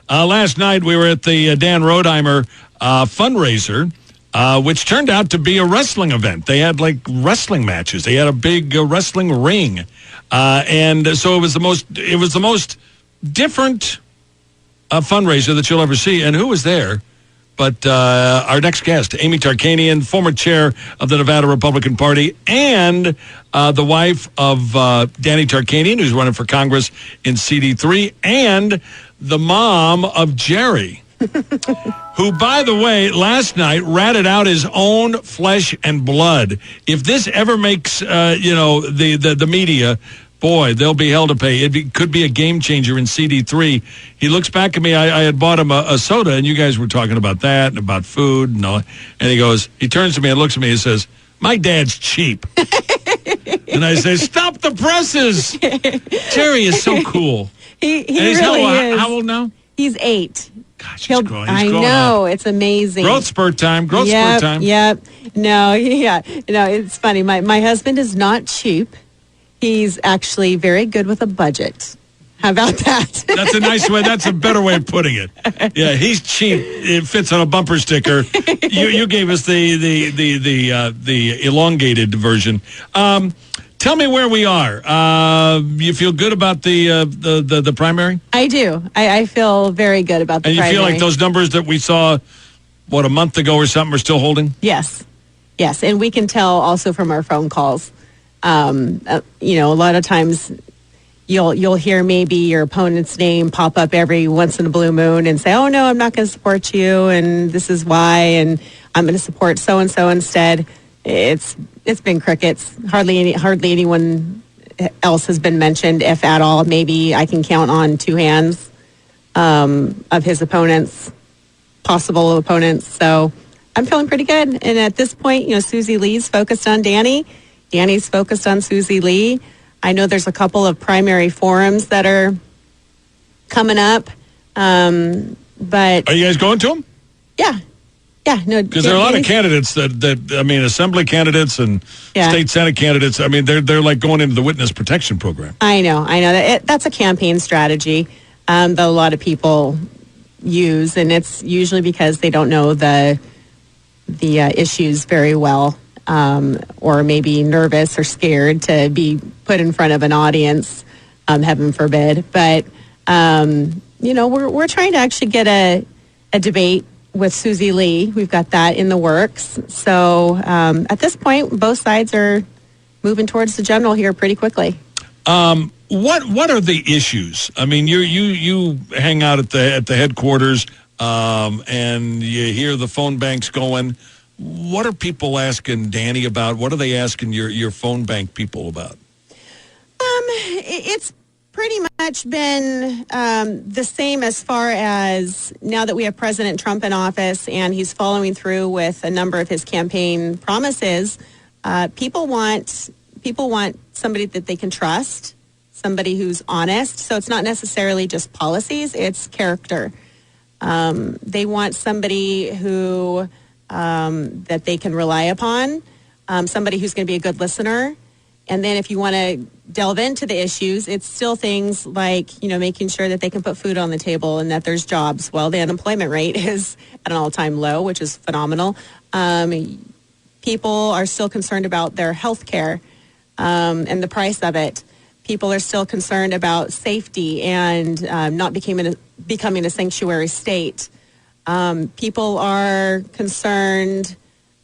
Last night we were at the Dan Rodheimer fundraiser, which turned out to be a wrestling event. They had like wrestling matches. They had a big wrestling ring, and so it was the most different fundraiser that you'll ever see. And who was there? But our next guest, AmyTarkanian, former chair of the Nevada Republican Party, and the wife of Danny Tarkanian, who's running for Congress in CD3, and the mom of Jerry, who, by the way, last night ratted out his own flesh and blood. If this ever makes, the media, boy, they'll be hell to pay. It could be a game changer in CD3. He looks back at me. I had bought him a soda, and you guys were talking about that and about food and all. And he turns to me and looks at me and says, "My dad's cheap." And I say, "Stop the presses." Jerry is so cool. He really is. How old now? He's 8. Gosh, he's growing. I know. It's amazing. Growth spurt time. Yep. No, it's funny. My husband is not cheap. He's actually very good with a budget. How about that? That's a nice way. That's a better way of putting it. Yeah, he's cheap. It fits on a bumper sticker. You gave us the elongated version. Tell me where we are. You feel good about the primary? I do. I feel very good about the primary. And you feel like those numbers that we saw, a month ago or something, are still holding? Yes. And we can tell also from our phone calls. A lot of times you'll hear maybe your opponent's name pop up every once in a blue moon and say, "Oh no, I'm not going to support you, and this is why, and I'm going to support so and so instead." It's been crickets. Hardly anyone else has been mentioned, if at all. Maybe I can count on 2 hands of his opponents, possible opponents. So I'm feeling pretty good. And at this point, Susie Lee's focused on Danny. Danny's focused on Susie Lee. I know there's a couple of primary forums that are coming up, but... Are you guys going to them? Yeah, no. Because there are a lot of candidates that assembly candidates and state senate candidates. I mean, they're like going into the witness protection program. I know. That's a campaign strategy that a lot of people use, and it's usually because they don't know the issues very well. Or maybe nervous or scared to be put in front of an audience, heaven forbid. But, we're trying to actually get a debate with Susie Lee. We've got that in the works. So at this point, both sides are moving towards the general here pretty quickly. What are the issues? I mean, you hang out at the headquarters and you hear the phone banks going. What are people asking Danny about? What are they asking your phone bank people about? It's pretty much been the same as far as now that we have President Trump in office and he's following through with a number of his campaign promises. People want somebody that they can trust, somebody who's honest. So it's not necessarily just policies; it's character. They want somebody who. That they can rely upon, somebody who's going to be a good listener. And then if you want to delve into the issues, it's still things like, making sure that they can put food on the table and that there's jobs. Well, the unemployment rate is at an all-time low, which is phenomenal. People are still concerned about their health care and the price of it. People are still concerned about safety and not becoming a sanctuary state. People are concerned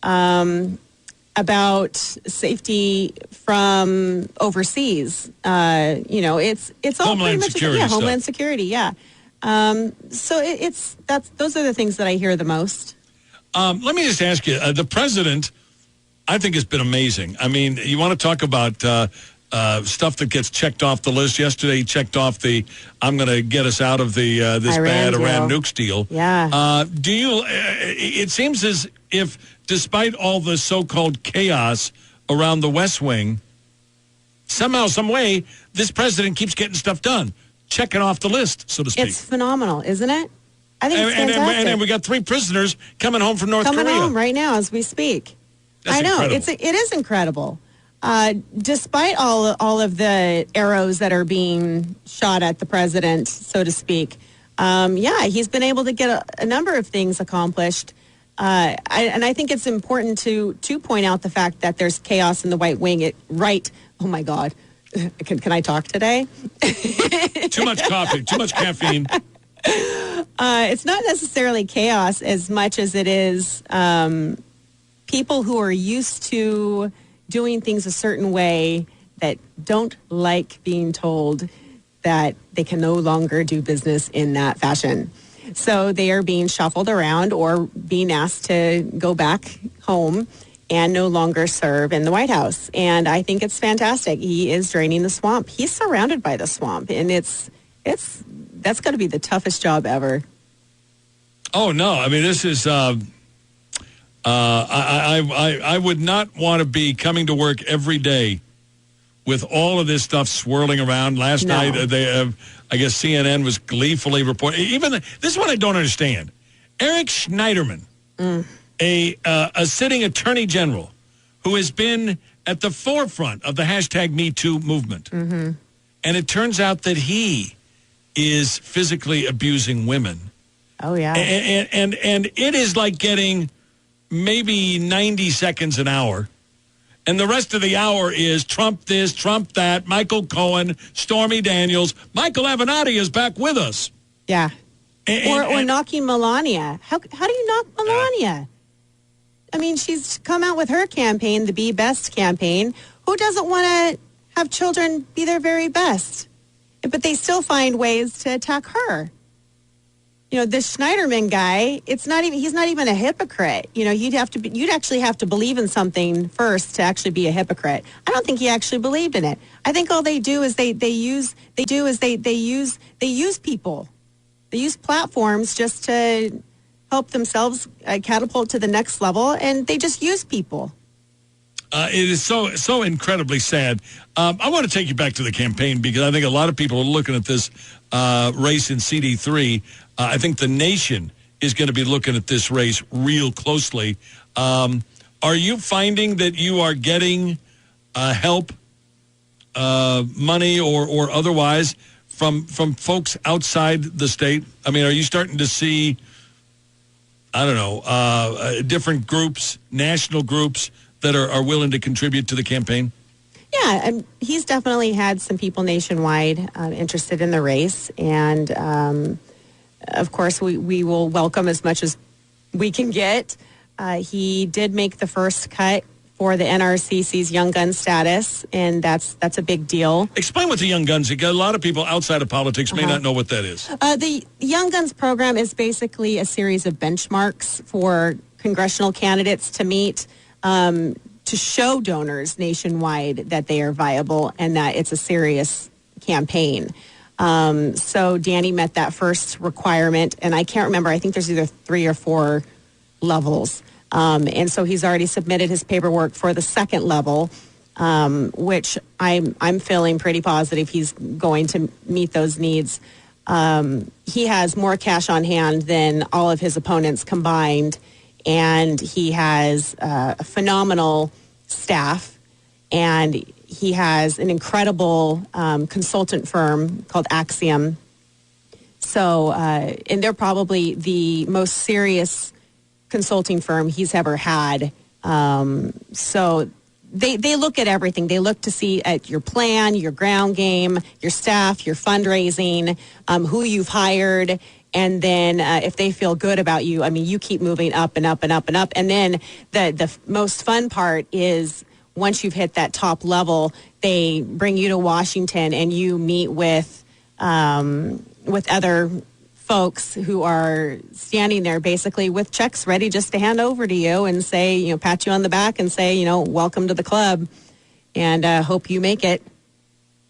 about safety from overseas. It's all Homeland pretty much Security Homeland Security. Yeah. So those are the things that I hear the most. Let me just ask you, the president, I think, has been amazing. I mean, you want to talk about stuff that gets checked off the list. Yesterday, he checked off I'm going to get us out of this bad Iran nukes deal. Yeah. It seems as if, despite all the so-called chaos around the West Wing, somehow, some way, this president keeps getting stuff done, checking off the list, so to speak. It's phenomenal, isn't it? I think it's fantastic. And we got 3 prisoners coming home from North Korea. Coming home right now as we speak. That's incredible. It is incredible. Despite all of the arrows that are being shot at the president, so to speak, he's been able to get a number of things accomplished. I think it's important to point out the fact that there's chaos in the right wing. Oh my God. Can I talk today? Too much coffee, too much caffeine. It's not necessarily chaos as much as it is people who are used to doing things a certain way that don't like being told that they can no longer do business in that fashion. So they are being shuffled around or being asked to go back home and no longer serve in the White House. And I think it's fantastic. He is draining the swamp. He's surrounded by the swamp, and that's got to be the toughest job ever. Oh no! I mean, this is. I would not want to be coming to work every day with all of this stuff swirling around. Last night, I guess CNN was gleefully reporting. This is what I don't understand. Eric Schneiderman, a sitting attorney general, who has been at the forefront of the #MeToo movement, and it turns out that he is physically abusing women. Oh yeah, and it is like getting maybe 90 seconds an hour. And the rest of the hour is Trump this, Trump that, Michael Cohen, Stormy Daniels. Michael Avenatti is back with us. Yeah. Or knocking Melania. How do you knock Melania? I mean, she's come out with her campaign, the Be Best campaign. Who doesn't want to have children be their very best? But they still find ways to attack her. You know, this Schneiderman guy, he's not even a hypocrite. You know, you'd actually have to believe in something first to actually be a hypocrite. I don't think he actually believed in it. I think all they do is they use people. They use platforms just to help themselves catapult to the next level, and they just use people. It is so incredibly sad. I want to take you back to the campaign because I think a lot of people are looking at this race in CD3. I think the nation is going to be looking at this race real closely. Are you finding that you are getting help, money or otherwise from folks outside the state? I mean, are you starting to see, I don't know, different groups, national groups that are willing to contribute to the campaign? Yeah, he's definitely had some people nationwide interested in the race. And, of course, we will welcome as much as we can get. He did make the first cut for the NRCC's Young Gun status, and that's a big deal. Explain what the Young Guns is. A lot of people outside of politics may not know what that is. The Young Guns program is basically a series of benchmarks for congressional candidates to meet to show donors nationwide that they are viable and that it's a serious campaign. So Danny met that first requirement, and I can't remember. I think there's either 3 or 4 levels. And so he's already submitted his paperwork for the second level, which I'm feeling pretty positive he's going to meet those needs. He has more cash on hand than all of his opponents combined, and he has a phenomenal staff, and he has an incredible consultant firm called Axiom. So, and they're probably the most serious consulting firm he's ever had. So they look at everything. They look to see at your plan, your ground game, your staff, your fundraising, who you've hired. And then if they feel good about you, I mean, you keep moving up and up and up and up. And then the most fun part is once you've hit that top level, they bring you to Washington and you meet with other folks who are standing there basically with checks ready just to hand over to you and say, pat you on the back and say, welcome to the club and hope you make it.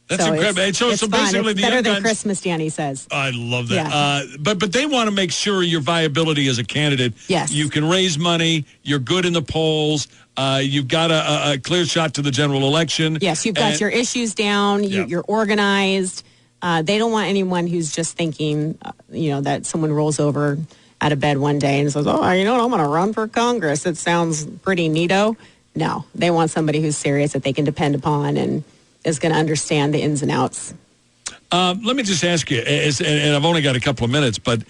That's incredible. So basically, it's better than Christmas, Danny says. I love that. Yeah. But they want to make sure your viability as a candidate. Yes. You can raise money. You're good in the polls. You've got a clear shot to the general election. Yes, you've got your issues down. You're organized. They don't want anyone who's just thinking, that someone rolls over out of bed one day and says, oh, I'm going to run for Congress. It sounds pretty neato. No, they want somebody who's serious that they can depend upon and is going to understand the ins and outs. Let me just ask you, and I've only got a couple of minutes, but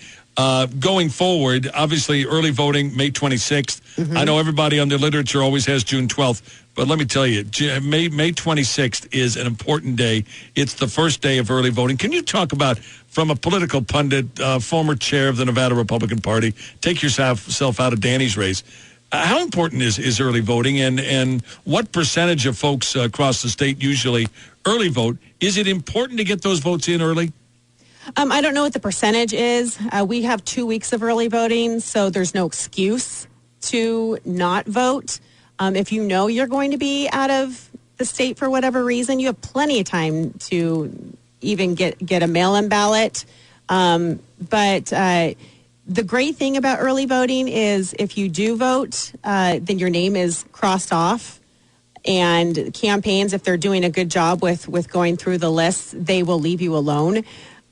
going forward, obviously early voting, May 26th. Mm-hmm. I know everybody on their literature always has June 12th, but let me tell you, May 26th is an important day. It's the first day of early voting. Can you talk about, from a political pundit, former chair of the Nevada Republican Party, take yourself out of Danny's race, how important is early voting, and what percentage of folks across the state usually early vote? Is it important to get those votes in early? I don't know what the percentage is. We have 2 weeks of early voting, so there's no excuse to not vote. If you know you're going to be out of the state for whatever reason, you have plenty of time to even get a mail-in ballot. But the great thing about early voting is if you do vote, then your name is crossed off. And campaigns, if they're doing a good job with going through the lists, they will leave you alone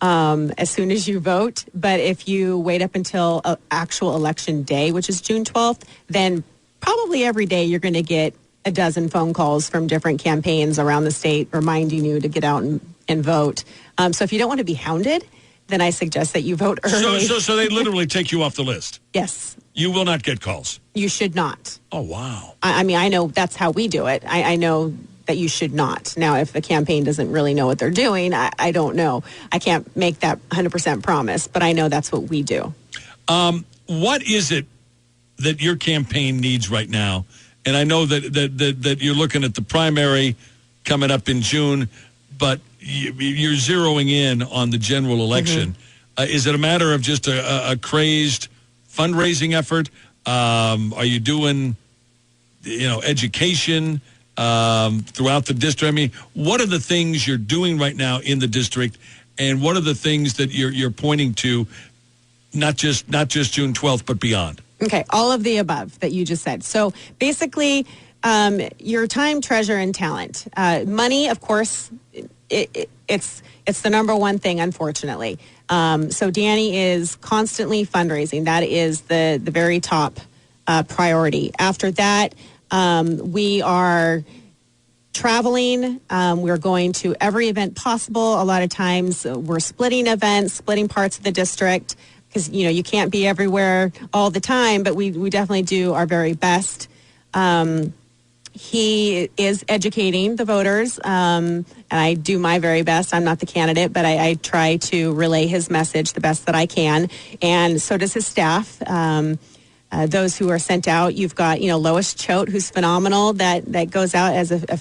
as soon as you vote. But if you wait up until actual election day, which is June 12th, then probably every day you're going to get a dozen phone calls from different campaigns around the state reminding you to get out and vote. So if you don't want to be hounded, then I suggest that you vote early. So they literally take you off the list? Yes. You will not get calls? You should not. Oh, wow. I mean, I know that's how we do it. I know that you should not. Now, if the campaign doesn't really know what they're doing, I don't know. I can't make that 100% promise, but I know that's what we do. What is it that your campaign needs right now? And I know that you're looking at the primary coming up in June, but you're zeroing in on the general election. Mm-hmm. Is it a matter of just a crazed fundraising effort? Are you doing, education throughout the district? I mean, what are the things you're doing right now in the district, and what are the things that you're pointing to, not just June 12th, but beyond? Okay, all of the above that you just said. So basically, your time, treasure, and talent. Money, of course, it's the number one thing, unfortunately. So Danny is constantly fundraising. That is the very top priority. After that, we are traveling. We're going to every event possible. A lot of times we're splitting events, splitting parts of the district, because, you can't be everywhere all the time, but we definitely do our very best. He is educating the voters, and I do my very best. I'm not the candidate, but I try to relay his message the best that I can, and so does his staff. Those who are sent out, you've got, Lois Choate, who's phenomenal, that goes out as a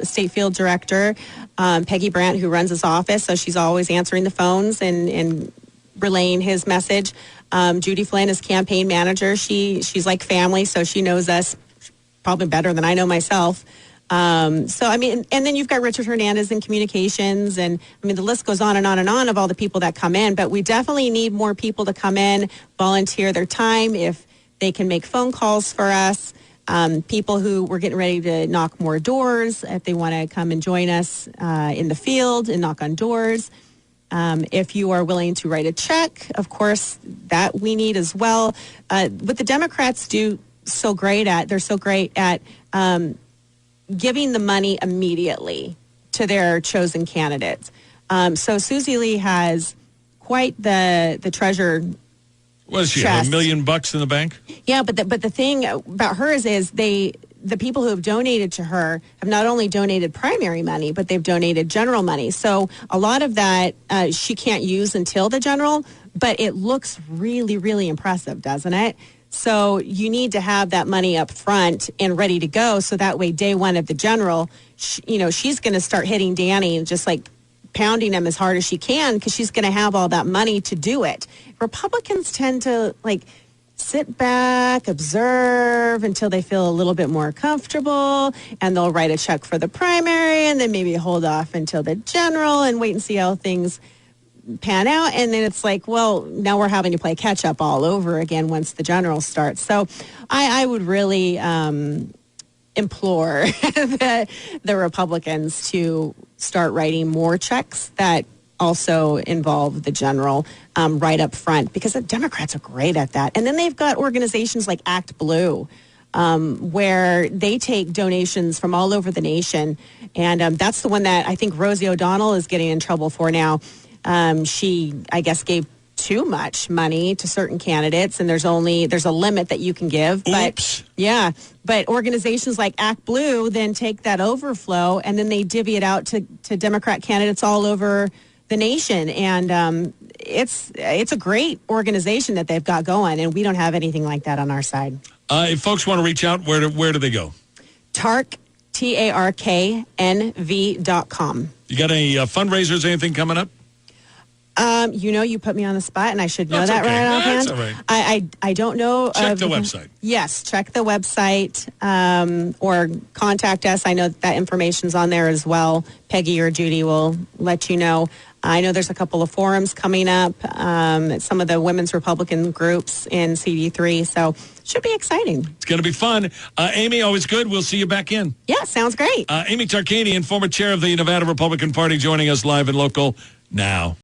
state field director. Peggy Brandt, who runs his office, so she's always answering the phones and relaying his message. Judy Flynn is campaign manager. She's like family, so she knows us probably better than I know myself. And then you've got Richard Hernandez in communications, and the list goes on and on and on of all the people that come in, but we definitely need more people to come in, volunteer their time if they can make phone calls for us. People who we're getting ready to knock more doors, if they want to come and join us in the field and knock on doors. If you are willing to write a check, of course, that we need as well. What the Democrats do they're so great at giving the money immediately to their chosen candidates. So Susie Lee has quite the treasure. What does she have, $1 million in the bank? Yeah, but the thing about hers is the people who have donated to her have not only donated primary money, but they've donated general money. So a lot of that she can't use until the general, but it looks really, really impressive, doesn't it? So you need to have that money up front and ready to go, so that way day one of the general, she's going to start hitting Danny and just like pounding him as hard as she can, because she's going to have all that money to do it. Republicans tend to sit back, observe until they feel a little bit more comfortable, and they'll write a check for the primary and then maybe hold off until the general and wait and see how things pan out. And then it's like, well, now we're having to play catch up all over again once the general starts. So I would really implore the Republicans to start writing more checks that also involve the general right up front, because the Democrats are great at that. And then they've got organizations like Act Blue, where they take donations from all over the nation. And that's the one that I think Rosie O'Donnell is getting in trouble for now. she, I guess, gave too much money to certain candidates, and there's a limit that you can give. Oops. But organizations like Act Blue then take that overflow and then they divvy it out to Democrat candidates all over the nation. And it's a great organization that they've got going, and we don't have anything like that on our side. If folks want to reach out, where do they go? TARKNV.com. You got any fundraisers, anything coming up? You put me on the spot, and I should know That's that okay. right offhand. That's all right. I don't know. Check the website. Yes, check the website or contact us. I know that information's on there as well. Peggy or Judy will let you know. I know there's a couple of forums coming up at some of the women's Republican groups in CD3, so should be exciting. It's going to be fun. Amy, always good. We'll see you back in. Yeah, sounds great. AmyTarkanian, former chair of the Nevada Republican Party, joining us live and local now.